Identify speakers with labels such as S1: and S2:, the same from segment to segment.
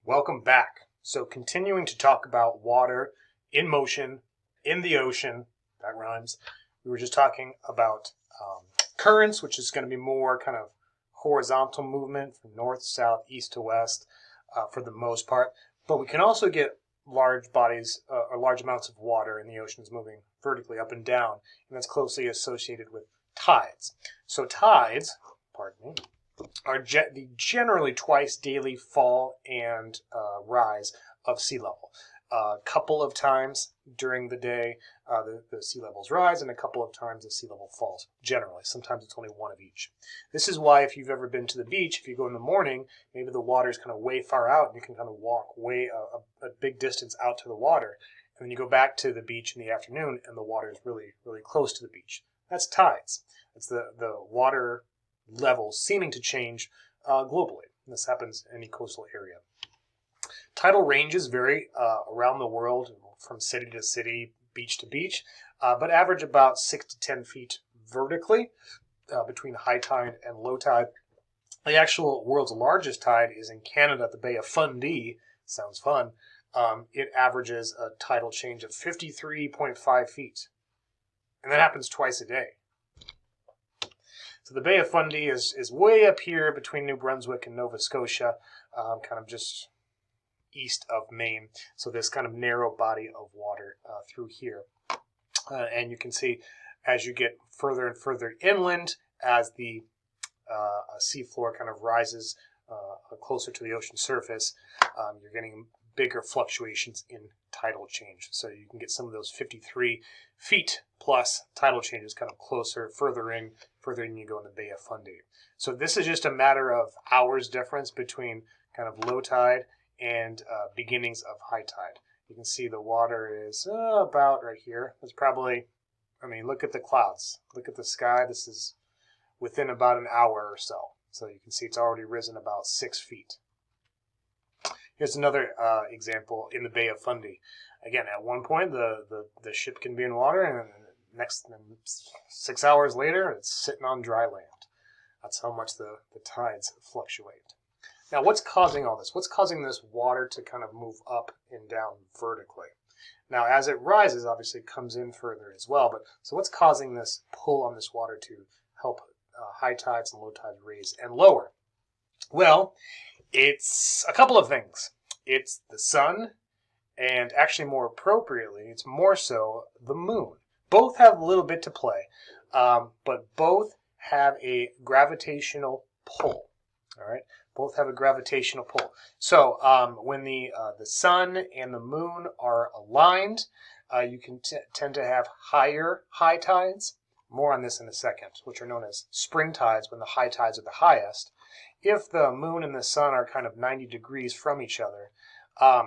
S1: Welcome back. So continuing to talk about water in motion in the ocean, that rhymes. We were just talking about currents, which is going to be more kind of horizontal movement from north, south, east to west for the most part. But we can also get large bodies or large amounts of water in the oceans moving vertically up and down, and that's closely associated with tides. So tides, pardon me, are the generally twice daily fall and rise of sea level. A couple of times during the day, the sea levels rise, and a couple of times the sea level falls, generally. Sometimes it's only one of each. This is why if you've ever been to the beach, if you go in the morning, maybe the water's kind of way far out, and you can kind of walk way a big distance out to the water, and then you go back to the beach in the afternoon, and the water is really, really close to the beach. That's tides. That's the water levels seeming to change globally. This happens in any coastal area. Tidal ranges vary around the world from city to city, beach to beach, but average about 6 to 10 feet vertically between high tide and low tide. The actual world's largest tide is in Canada at the Bay of Fundy. Sounds fun. It averages a tidal change of 53.5 feet. And that happens twice a day. So the Bay of Fundy is way up here between New Brunswick and Nova Scotia, kind of just east of Maine. So this kind of narrow body of water through here. And you can see as you get further and further inland, as the seafloor kind of rises closer to the ocean surface, you're getting bigger fluctuations in tidal change. So you can get some of those 53 feet plus tidal changes kind of closer, further in you go in the Bay of Fundy. So this is just a matter of hours difference between kind of low tide and beginnings of high tide. You can see the water is about right here. It's probably, look at the clouds. Look at the sky. This is within about an hour or so. So you can see it's already risen about 6 feet. Here's another example in the Bay of Fundy. Again, at one point, the ship can be in water, and next 6 hours later, it's sitting on dry land. That's how much the tides fluctuate. Now, what's causing all this? What's causing this water to kind of move up and down vertically? Now, as it rises, obviously, it comes in further as well. But so what's causing this pull on this water to help high tides and low tides raise and lower? Well, it's a couple of things. It's the sun, and actually more appropriately, it's more so the moon. Both have a little bit to play, but both have a gravitational pull. All right, both have a gravitational pull. So when the sun and the moon are aligned, you can tend to have higher high tides. More on this in a second, which are known as spring tides when the high tides are the highest. If the moon and the sun are kind of 90 degrees from each other, a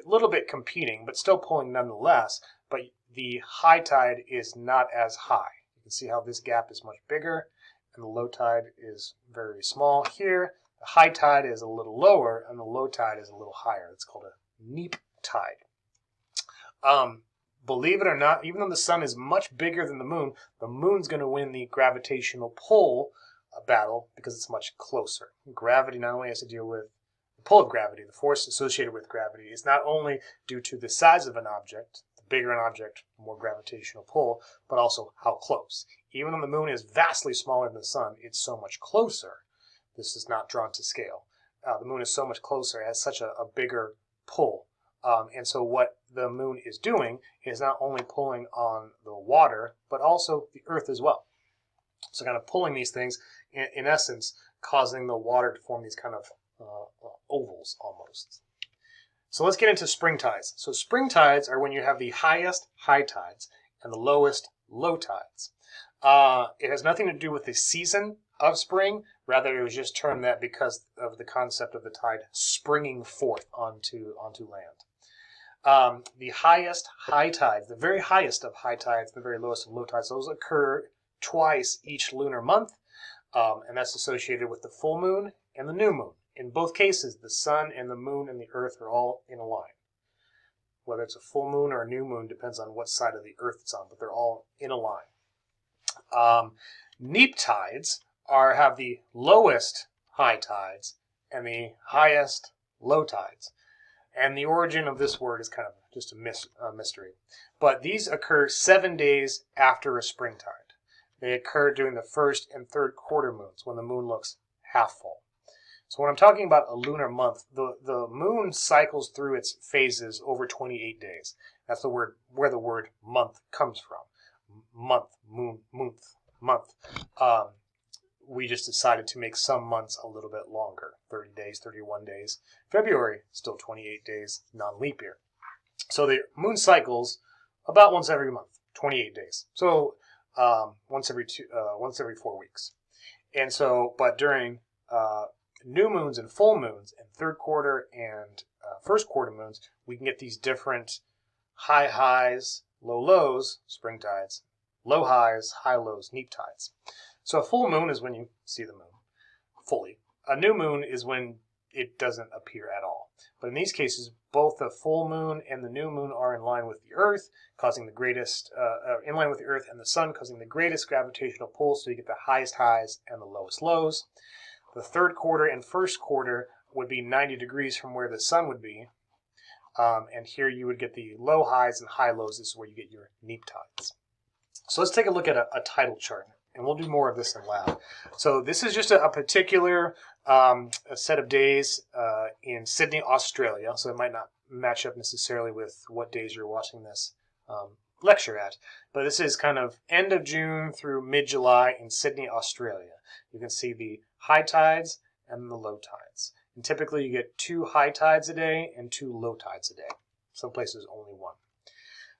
S1: little bit competing, but still pulling nonetheless, but the high tide is not as high. You can see how this gap is much bigger, and the low tide is very small here. The high tide is a little lower, and the low tide is a little higher. It's called a neap tide. Believe it or not, even though the sun is much bigger than the moon's going to win the gravitational pull battle because it's much closer. Gravity not only has to deal with the pull of gravity, the force associated with gravity is not only due to the size of an object, the bigger an object, the more gravitational pull, but also how close. Even though the moon is vastly smaller than the sun, it's so much closer. This is not drawn to scale. The moon is so much closer, it has such a bigger pull. And so what the moon is doing is not only pulling on the water, but also the earth as well. So kind of pulling these things, in essence, causing the water to form these kind of ovals almost. So let's get into spring tides. So spring tides are when you have the highest high tides and the lowest low tides. It has nothing to do with the season of spring. Rather, it was just termed that because of the concept of the tide springing forth onto land. The highest high tides, the very highest of high tides, the very lowest of low tides, those occur twice each lunar month, and that's associated with the full moon and the new moon. In both cases, the sun and the moon and the earth are all in a line. Whether it's a full moon or a new moon depends on what side of the earth it's on, but they're all in a line. Neap tides have the lowest high tides and the highest low tides. And the origin of this word is kind of just a mystery. But these occur 7 days after a spring tide. They occur during the first and third quarter moons when the moon looks half full. So when I'm talking about a lunar month, the moon cycles through its phases over 28 days. That's the word where the word month comes from. Month, moon, month. We just decided to make some months a little bit longer. 30 days, 31 days. February, still 28 days, non-leap year. So the moon cycles about once every month, 28 days. So once every 4 weeks. And so, but during new moons and full moons and third quarter and first quarter moons, we can get these different high highs, low lows, spring tides, low highs, high lows, neap tides. So a full moon is when you see the moon fully. A new moon is when it doesn't appear at all. But in these cases, both the full moon and the new moon are in line with the Earth, causing the greatest, in line with the Earth and the sun, causing the greatest gravitational pull, so you get the highest highs and the lowest lows. The third quarter and first quarter would be 90 degrees from where the sun would be. And here you would get the low highs and high lows. This is where you get your neap tides. So let's take a look at a tidal chart. And we'll do more of this in lab. So this is just a particular a set of days in Sydney, Australia. So it might not match up necessarily with what days you're watching this lecture at. But this is kind of end of June through mid-July in Sydney, Australia. You can see the high tides and the low tides. And typically you get 2 high tides a day and 2 low tides a day. Some places only 1.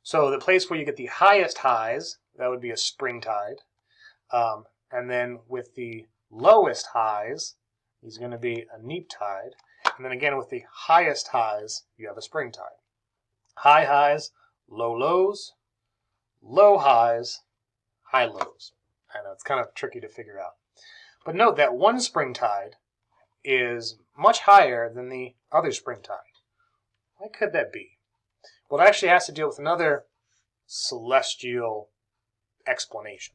S1: So the place where you get the highest highs, that would be a spring tide. And then with the lowest highs is going to be a neap tide. And then again with the highest highs, you have a spring tide. High highs, low lows, low highs, high lows. I know it's kind of tricky to figure out. But note that one spring tide is much higher than the other spring tide. Why could that be? Well, it actually has to deal with another celestial explanation.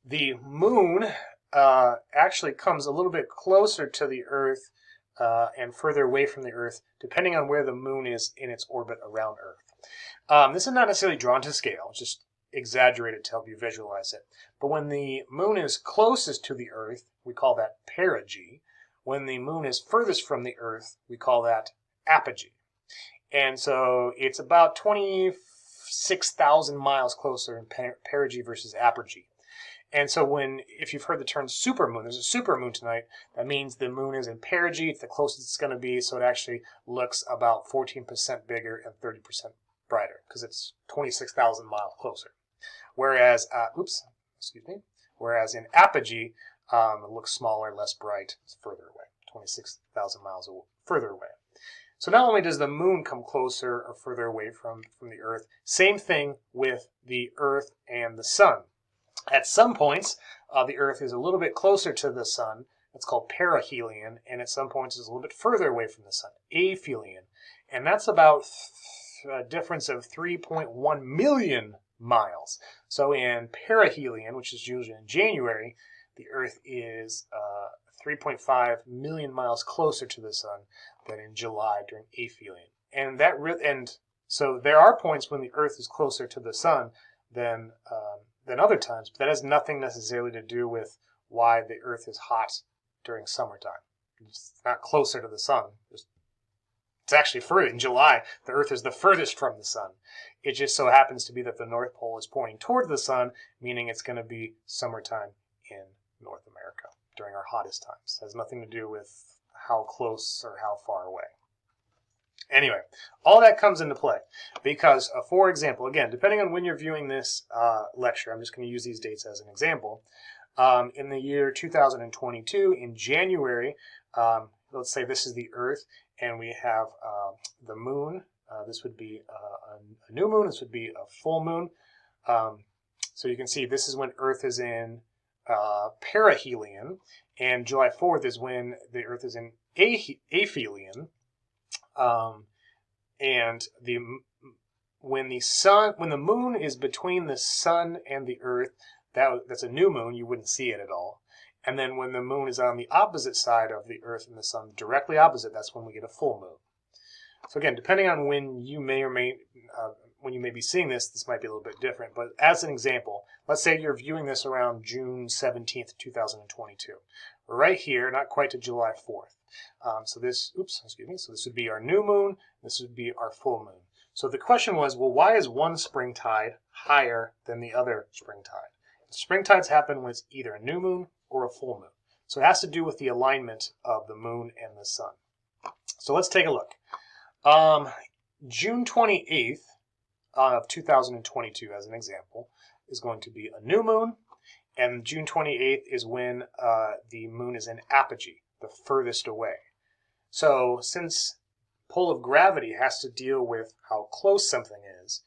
S1: The moon actually comes a little bit closer to the Earth and further away from the Earth, depending on where the moon is in its orbit around Earth. This is not necessarily drawn to scale, it's just exaggerated to help you visualize it. But when the moon is closest to the Earth, we call that perigee. When the moon is furthest from the Earth, we call that apogee. And so it's about 26,000 miles closer in perigee versus apogee. And so if you've heard the term supermoon, there's a supermoon tonight, that means the moon is in perigee, it's the closest it's going to be, so it actually looks about 14% bigger and 30% brighter, because it's 26,000 miles closer. Whereas, whereas in apogee, it looks smaller, less bright, it's further away, 26,000 miles further away. So not only does the moon come closer or further away from the Earth, same thing with the Earth and the sun. At some points, the Earth is a little bit closer to the sun. It's called perihelion, and at some points it's a little bit further away from the sun, aphelion. And that's about a difference of 3.1 million miles. So in perihelion, which is usually in January, the Earth is 3.5 million miles closer to the sun than in July during aphelion. And so there are points when the Earth is closer to the sun than other times, but that has nothing necessarily to do with why the Earth is hot during summertime. It's not closer to the sun. It's actually further. In July, the Earth is the furthest from the sun. It just so happens to be that the North Pole is pointing toward the sun, meaning it's going to be summertime in North America during our hottest times. It has nothing to do with how close or how far away. Anyway, all that comes into play because, for example, again, depending on when you're viewing this lecture, I'm just going to use these dates as an example. In the year 2022, in January, let's say this is the Earth, and we have the moon. This would be a new moon. This would be a full moon. So you can see this is when Earth is in perihelion, and July 4th is when the Earth is in aphelion. And when the moon is between the sun and the Earth, that's a new moon. You wouldn't see it at all. And then when the moon is on the opposite side of the Earth and the sun, directly opposite, that's when we get a full moon. So again, depending on when you may be seeing this, this might be a little bit different. But as an example, let's say you're viewing this around June 17th, 2022. We're right here, not quite to July 4th. So this would be our new moon. This would be our full moon. So the question was, well, why is one spring tide higher than the other spring tide? Spring tides happen when it's either a new moon or a full moon. So it has to do with the alignment of the moon and the sun. So let's take a look. June 28th of 2022, as an example, is going to be a new moon, and June 28th is when the moon is in apogee, the furthest away. So since pull of gravity has to deal with how close something is,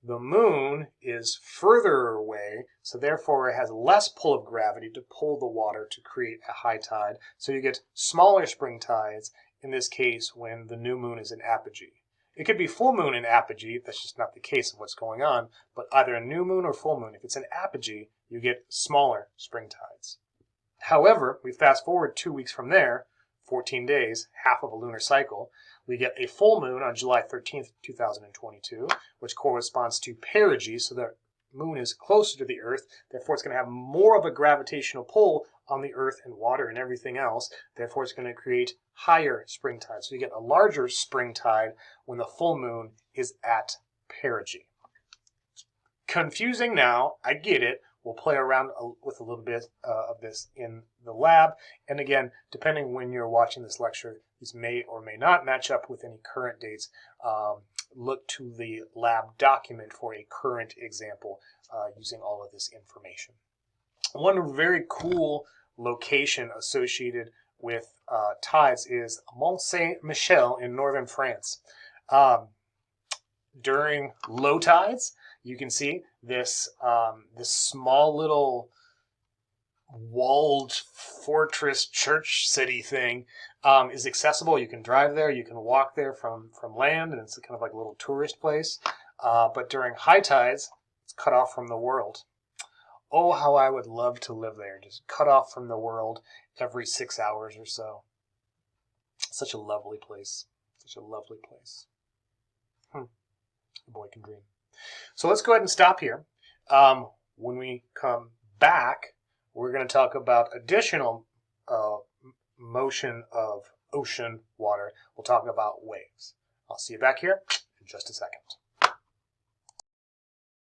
S1: the moon is further away, so therefore it has less pull of gravity to pull the water to create a high tide. So you get smaller spring tides, in this case when the new moon is in apogee. It could be full moon in apogee, that's just not the case of what's going on, but either a new moon or full moon, if it's in apogee, you get smaller spring tides. However, we fast forward 2 weeks from there, 14 days, half of a lunar cycle, we get a full moon on July 13th, 2022, which corresponds to perigee, so the moon is closer to the Earth, therefore it's going to have more of a gravitational pull on the Earth and water and everything else, therefore it's going to create higher spring tides. So you get a larger spring tide when the full moon is at perigee. Confusing now, I get it. We'll play around with a little bit of this in the lab. And again, depending when you're watching this lecture, these may or may not match up with any current dates. Look to the lab document for a current example using all of this information. One very cool location associated with tides is Mont Saint-Michel in northern France. During low tides, you can see this small little walled fortress church city thing is accessible. You can drive there, you can walk there from land, and it's kind of like a little tourist place. But during high tides, it's cut off from the world. Oh, how I would love to live there, just cut off from the world every 6 hours or so. Such a lovely place. Such a lovely place. A boy can dream. So let's go ahead and stop here. When we come back, we're going to talk about additional motion of ocean water. We'll talk about waves. I'll see you back here in just a second.